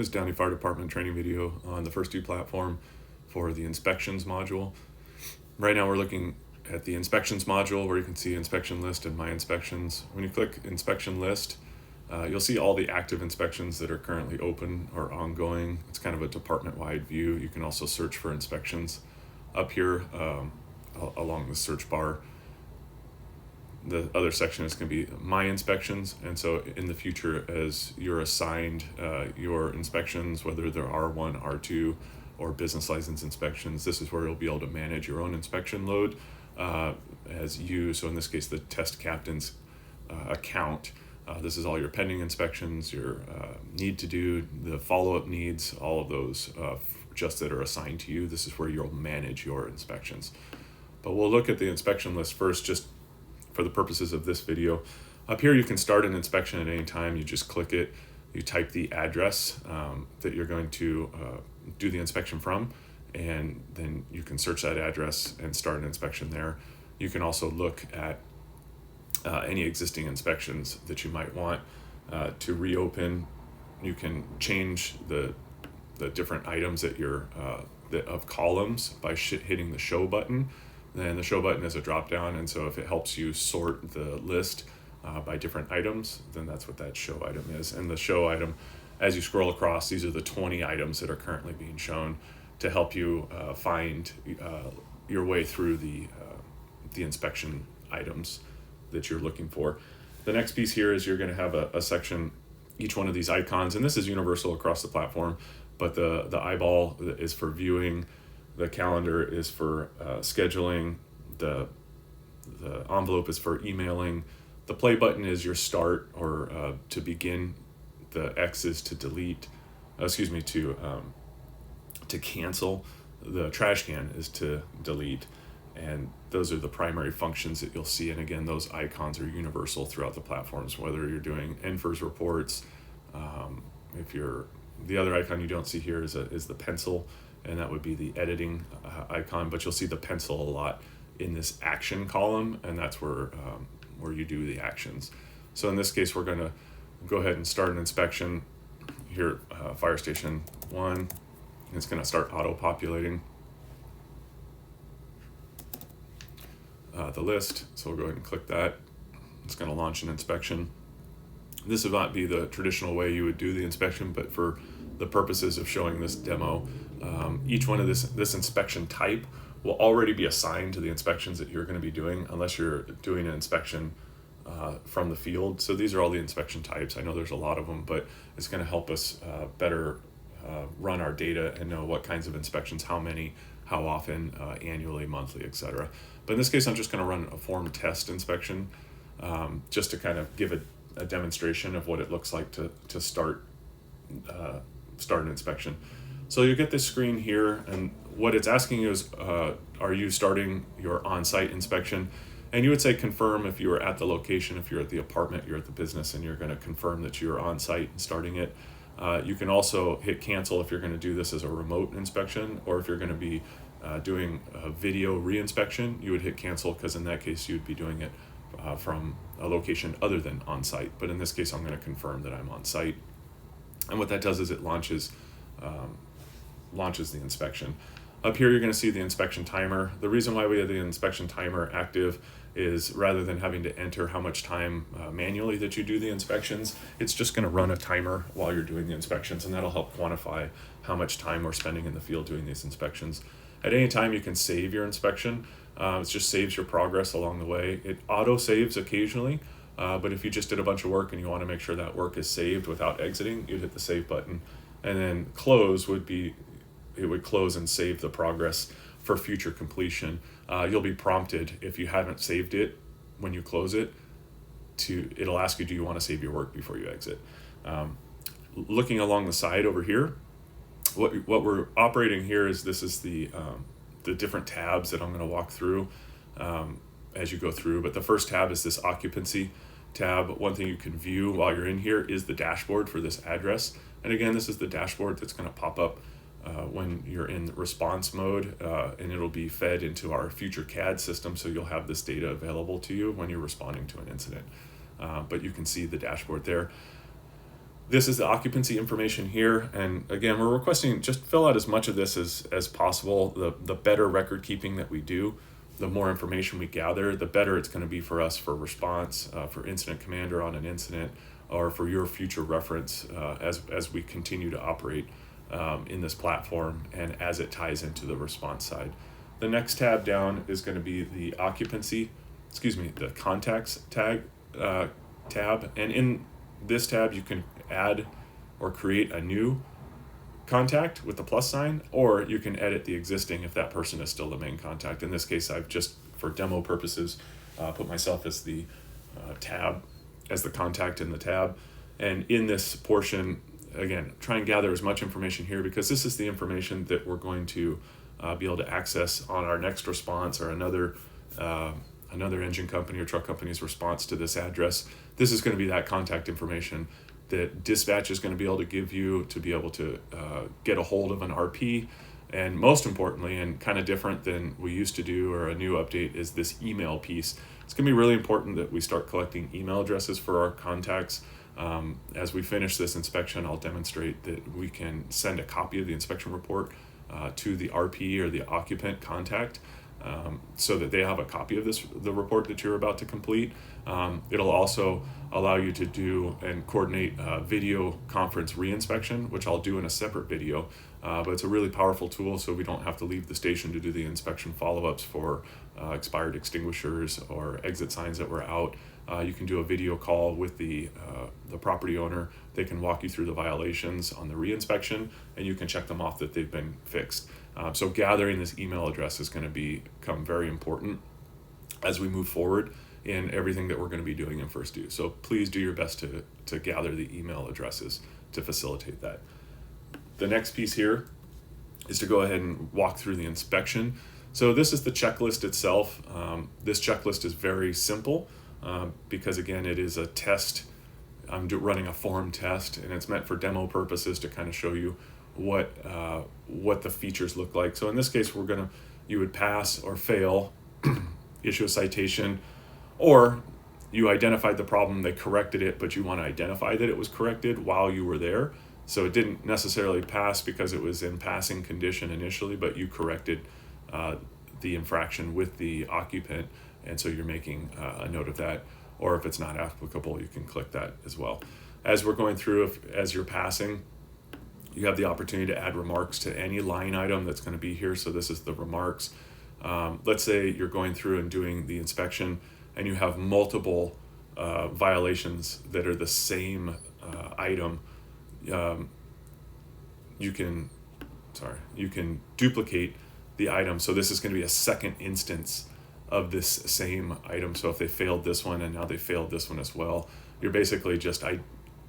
This is Downey Fire Department training video on the First Do platform for the inspections module. Right now we're looking at the inspections module where you can see inspection list and my inspections. When you click inspection list, you'll see all the active inspections that are currently open or ongoing. It's kind of a department-wide view. You can also search for inspections up here along the search bar. The other section is going to be my inspections, and so in the future, as you're assigned your inspections, whether they're R1, R2, or business license inspections, this is where you'll be able to manage your own inspection load as you, so in this case, the test captain's account. This is all your pending inspections, your need to do, the follow-up needs, all of those just that are assigned to you. This is where you'll manage your inspections. But we'll look at the inspection list first, just for the purposes of this video. Up here you can start an inspection at any time. You just click it, you type the address that you're going to do the inspection from, and then you can search that address and start an inspection there. You can also look at any existing inspections that you might want to reopen. You can change the different items that you're of columns by hitting the show button. Then the show button is a drop down, and so if it helps you sort the list by different items, then that's what that show item is. And the show item, as you scroll across, these are the 20 items that are currently being shown to help you find your way through the inspection items that you're looking for. The next piece here is you're going to have a section, each one of these icons, and this is universal across the platform, but the eyeball is for viewing. The calendar is for scheduling, the envelope is for emailing, the play button is your start or to begin, the X is to delete, to cancel, the trash can is to delete, and those are the primary functions that you'll see. And again, those icons are universal throughout the platforms, whether you're doing NFIRS reports, the other icon you don't see here is the pencil, and that would be the editing icon, but you'll see the pencil a lot in this action column, and that's where you do the actions. So in this case, we're going to go ahead and start an inspection here at Fire Station 1. It's going to start auto-populating the list, so we'll go ahead and click that. It's going to launch an inspection. This would not be the traditional way you would do the inspection, but for the purposes of showing this demo, each one of this inspection type will already be assigned to the inspections that you're going to be doing, unless you're doing an inspection from the field. So these are all the inspection types. I know there's a lot of them, but it's going to help us better run our data and know what kinds of inspections, how many, how often, annually, monthly, etc. But in this case, I'm just going to run a form test inspection just to kind of give a demonstration of what it looks like to start an inspection. So you get this screen here, and what it's asking you is, are you starting your on-site inspection? And you would say confirm if you were at the location. If you're at the apartment, you're at the business, and you're going to confirm that you're on-site and starting it. You can also hit cancel if you're going to do this as a remote inspection, or if you're going to be doing a video re-inspection, you would hit cancel, because in that case you'd be doing it from a location other than on-site. But in this case, I'm going to confirm that I'm on-site. And what that does is it launches the inspection. Up here, you're going to see the inspection timer. The reason why we have the inspection timer active is rather than having to enter how much time manually that you do the inspections, it's just going to run a timer while you're doing the inspections, and that'll help quantify how much time we're spending in the field doing these inspections. At any time, you can save your inspection. It just saves your progress along the way. It auto-saves occasionally, but if you just did a bunch of work and you want to make sure that work is saved without exiting, you'd hit the save button. And then close would be, it would close and save the progress for future completion. You'll be prompted if you haven't saved it when you close it, it'll ask you, do you want to save your work before you exit? Looking along the side over here, what we're operating here is, this is the different tabs that I'm going to walk through as you go through. But the first tab is this occupancy tab. One thing you can view while you're in here is the dashboard for this address. And again, this is the dashboard that's going to pop up when you're in response mode, and it'll be fed into our future CAD system, so you'll have this data available to you when you're responding to an incident. But you can see the dashboard there. This is the occupancy information here. And again, we're requesting just fill out as much of this as possible. The better record keeping that we do, the more information we gather, the better it's going to be for us for response, for incident commander on an incident, or for your future reference as we continue to operate in this platform and as it ties into the response side. The next tab down is going to be the the contacts tab. And in this tab, you can add or create a new contact with the plus sign, or you can edit the existing if that person is still the main contact. In this case, I've just, for demo purposes, put myself as the as the contact in the tab. And in this portion, again, try and gather as much information here, because this is the information that we're going to be able to access on our next response or another engine company or truck company's response to this address. This is going to be that contact information that dispatch is going to be able to give you to be able to get a hold of an RP. And most importantly, and kind of different than we used to do or a new update, is this email piece. It's going to be really important that we start collecting email addresses for our contacts. As we finish this inspection, I'll demonstrate that we can send a copy of the inspection report to the RP or the occupant contact, so that they have a copy of the report that you're about to complete. It'll also allow you to do and coordinate video conference reinspection, which I'll do in a separate video. But it's a really powerful tool, so we don't have to leave the station to do the inspection follow-ups for expired extinguishers or exit signs that were out. You can do a video call with the property owner. They can walk you through the violations on the reinspection, and you can check them off that they've been fixed. So gathering this email address is going to become very important as we move forward in everything that we're going to be doing in First Due. So please do your best to gather the email addresses to facilitate that. The next piece here is to go ahead and walk through the inspection. So this is the checklist itself. This checklist is very simple because, again, it is a test. I'm running a form test, and it's meant for demo purposes to kind of show you what the features look like. So in this case, you would pass or fail, issue a citation, or you identified the problem, they corrected it, but you want to identify that it was corrected while you were there. So it didn't necessarily pass because it was in passing condition initially, but you corrected the infraction with the occupant, and so you're making a note of that. Or if it's not applicable, you can click that as well. As we're going through, as you're passing, you have the opportunity to add remarks to any line item that's going to be here. So this is the remarks. Let's say you're going through and doing the inspection, and you have multiple violations that are the same item. You can duplicate the item. So this is going to be a second instance of this same item. So if they failed this one and now they failed this one as well, you're basically just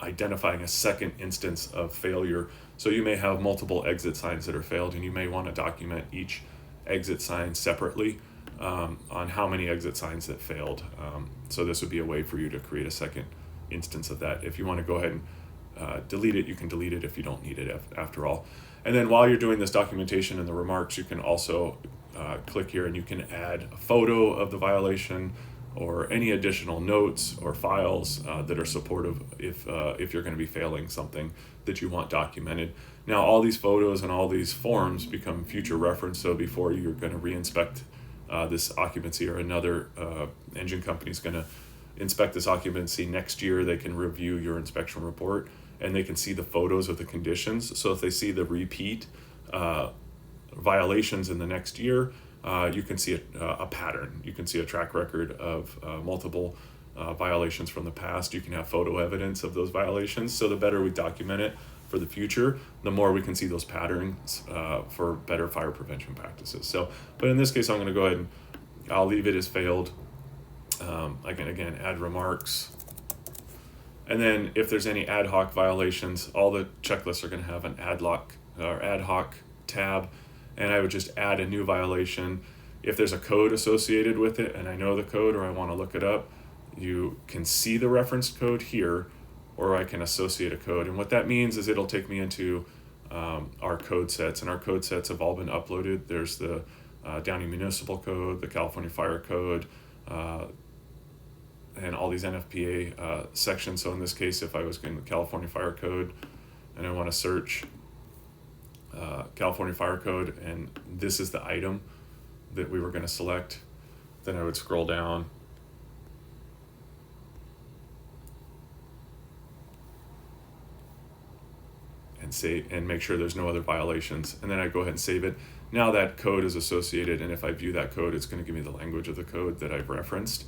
identifying a second instance of failure. So you may have multiple exit signs that are failed, and you may want to document each exit sign separately on how many exit signs that failed. So this would be a way for you to create a second instance of that. If you want to go ahead and delete it, you can delete it if you don't need it after all. And then while you're doing this documentation and the remarks, you can also click here and you can add a photo of the violation or any additional notes or files that are supportive if you're going to be failing something that you want documented. Now, all these photos and all these forms become future reference, so before you're going to re-inspect this occupancy, or another engine company is going to inspect this occupancy next year, they can review your inspection report and they can see the photos of the conditions. So if they see the repeat violations in the next year, you can see a pattern. You can see a track record of multiple violations from the past. You can have photo evidence of those violations. So the better we document it for the future, the more we can see those patterns for better fire prevention practices. So, but in this case, I'm going to go ahead and I'll leave it as failed. I can again add remarks. And then if there's any ad hoc violations, all the checklists are going to have an ad hoc tab. And I would just add a new violation. If there's a code associated with it and I know the code or I want to look it up, you can see the reference code here, or I can associate a code. And what that means is it'll take me into our code sets, and our code sets have all been uploaded. There's the Downey Municipal Code, the California Fire Code, and all these NFPA sections. So in this case, if I was going to California Fire Code and I want to search California Fire Code, and this is the item that we were going to select, then I would scroll down and save and make sure there's no other violations, and then I go ahead and save it. Now that code is associated, and if I view that code, it's going to give me the language of the code that I've referenced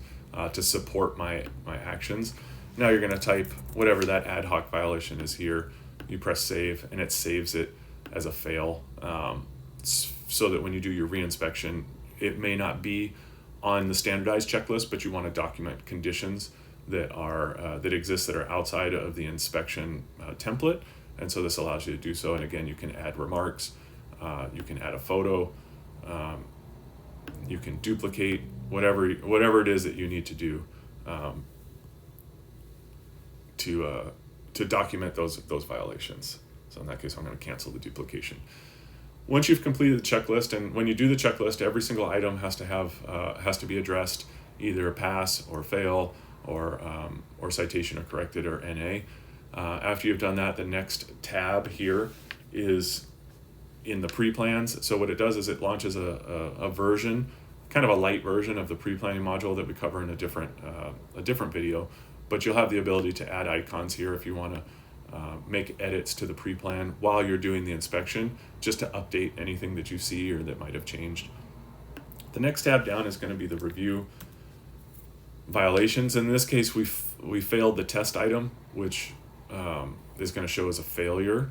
to support my actions. Now you're going to type whatever that ad hoc violation is here. You press save, and it saves it as a fail, so that when you do your reinspection, it may not be on the standardized checklist, but you want to document conditions that are that exist that are outside of the inspection template, and so this allows you to do so. And again, you can add remarks, you can add a photo, you can duplicate whatever it is that you need to do to document those violations. So in that case, I'm going to cancel the duplication. Once you've completed the checklist, and when you do the checklist, every single item has to be addressed, either pass or fail, or citation or corrected, or NA. After you've done that, the next tab here is in the pre-plans. So what it does is it launches a version, kind of a light version of the pre-planning module that we cover in a different video, but you'll have the ability to add icons here if you want to make edits to the pre-plan while you're doing the inspection, just to update anything that you see or that might have changed. The next tab down is going to be the review violations. In this case, we failed the test item, which is going to show as a failure.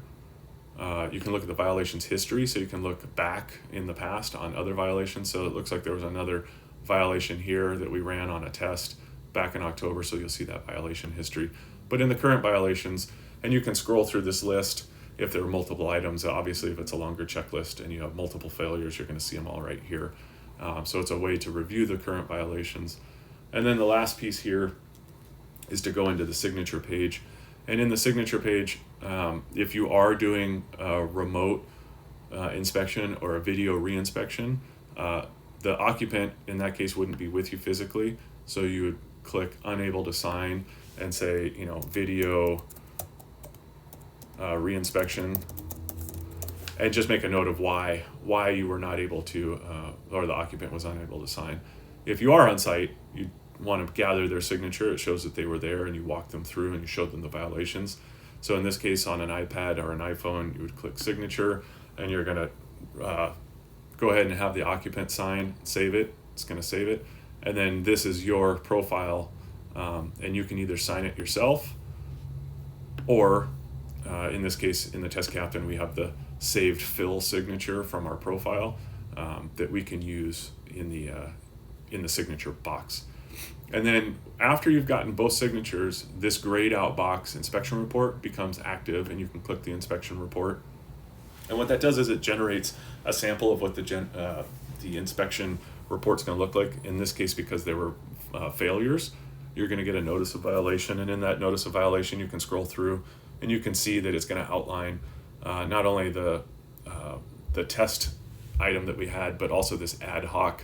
You can look at the violations history, so you can look back in the past on other violations. So it looks like there was another violation here that we ran on a test back in October, so you'll see that violation history. But in the current violations, and you can scroll through this list if there are multiple items. Obviously, if it's a longer checklist and you have multiple failures, you're going to see them all right here. So it's a way to review the current violations. And then the last piece here is to go into the signature page. And in the signature page, if you are doing a remote inspection or a video re-inspection, the occupant in that case wouldn't be with you physically. So you would click unable to sign and say, video re-inspection, and just make a note of why you were not able to, or the occupant was unable to sign. If you are on site, you want to gather their signature. It shows that they were there, and you walk them through and you show them the violations. So in this case, on an iPad or an iPhone, you would click signature, and you're going to go ahead and have the occupant sign, save it. It's going to save it. And then this is your profile, and you can either sign it yourself, or in this case, in the test captain, we have the saved fill signature from our profile that we can use in the signature box. And then after you've gotten both signatures, this grayed out box, inspection report, becomes active, and you can click the inspection report. And what that does is it generates a sample of what the inspection report's going to look like. In this case, because there were failures, you're going to get a notice of violation, and in that notice of violation, you can scroll through and you can see that it's going to outline not only the test item that we had, but also this ad hoc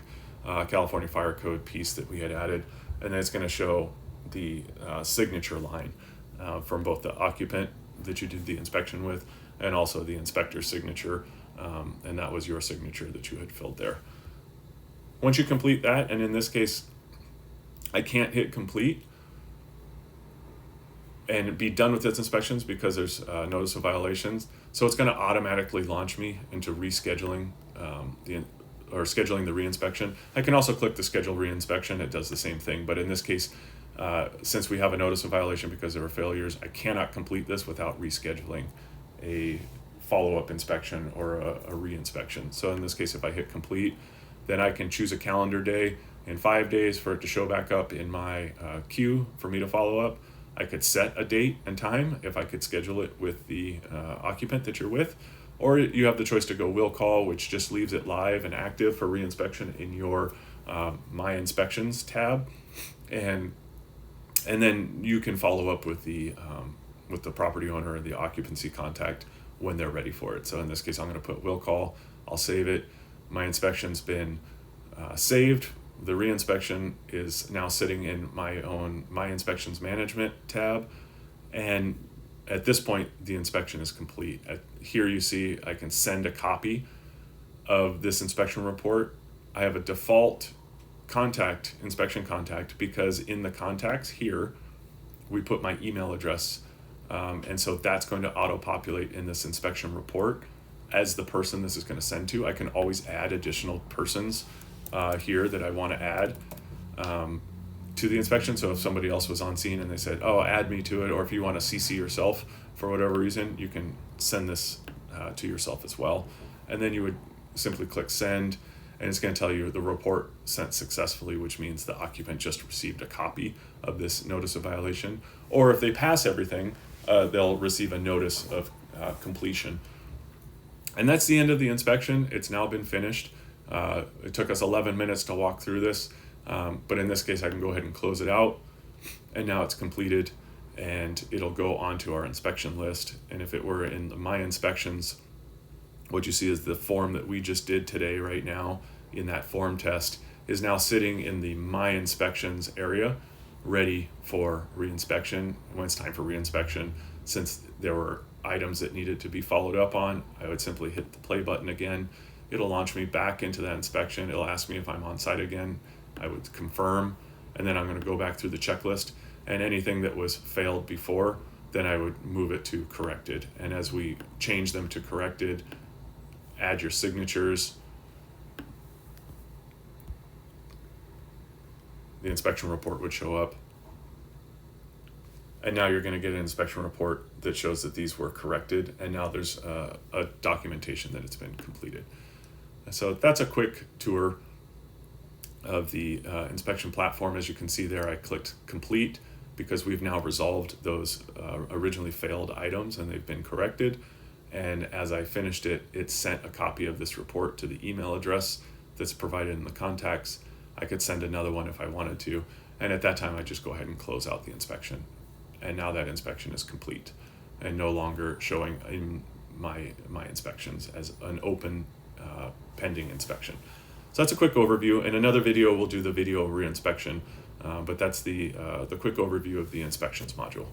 California Fire Code piece that we had added, and then it's going to show the signature line from both the occupant that you did the inspection with and also the inspector's signature, and that was your signature that you had filled there. Once you complete that, and in this case, I can't hit complete and be done with its inspections because there's notice of violations. So it's going to automatically launch me into rescheduling scheduling the reinspection. I can also click the schedule reinspection. It does the same thing, but in this case, since we have a notice of violation because there were failures, I cannot complete this without rescheduling a follow-up inspection or a reinspection. So in this case, if I hit complete, then I can choose a calendar day in 5 days for it to show back up in my queue for me to follow up. I could set a date and time if I could schedule it with the occupant that you're with, or you have the choice to go will call, which just leaves it live and active for reinspection in your My Inspections tab, and then you can follow up with the property owner or the occupancy contact when they're ready for it. So in this case, I'm going to put will call. I'll save it. My inspection's been saved The reinspection is now sitting in my inspections management tab, and at this point the inspection is complete. Here you see I can send a copy of this inspection report. I have a default inspection contact, because in the contacts here we put my email address, and so that's going to auto-populate in this inspection report as the person this is going to send to. I can always add additional persons here that I want to add to the inspection. So if somebody else was on scene and they said, oh, add me to it, or if you want to CC yourself for whatever reason, you can send this to yourself as well. And then you would simply click send, and it's going to tell you the report sent successfully, which means the occupant just received a copy of this notice of violation. Or if they pass everything, they'll receive a notice of completion. And that's the end of the inspection. It's now been finished. It took us 11 minutes to walk through this, but in this case I can go ahead and close it out, and now it's completed, and it'll go onto our inspection list. And if it were in the My Inspections, what you see is the form that we just did today right now in that form test is now sitting in the My Inspections area, ready for reinspection. When it's time for reinspection, since there were items that needed to be followed up on, I would simply hit the play button again. It'll launch me back into that inspection. It'll ask me if I'm on site again. I would confirm, and then I'm going to go back through the checklist, and anything that was failed before, then I would move it to corrected. And as we change them to corrected, add your signatures, the inspection report would show up. And now you're going to get an inspection report that shows that these were corrected, and now there's a documentation that it's been completed. So that's a quick tour of the inspection platform. As you can see there, I clicked complete because we've now resolved those originally failed items and they've been corrected. And as I finished it, it sent a copy of this report to the email address that's provided in the contacts. I could send another one if I wanted to, and at that time I just go ahead and close out the inspection. And now that inspection is complete and no longer showing in my inspections as an open pending inspection. So that's a quick overview. In another video we'll do the video reinspection, but that's the quick overview of the inspections module.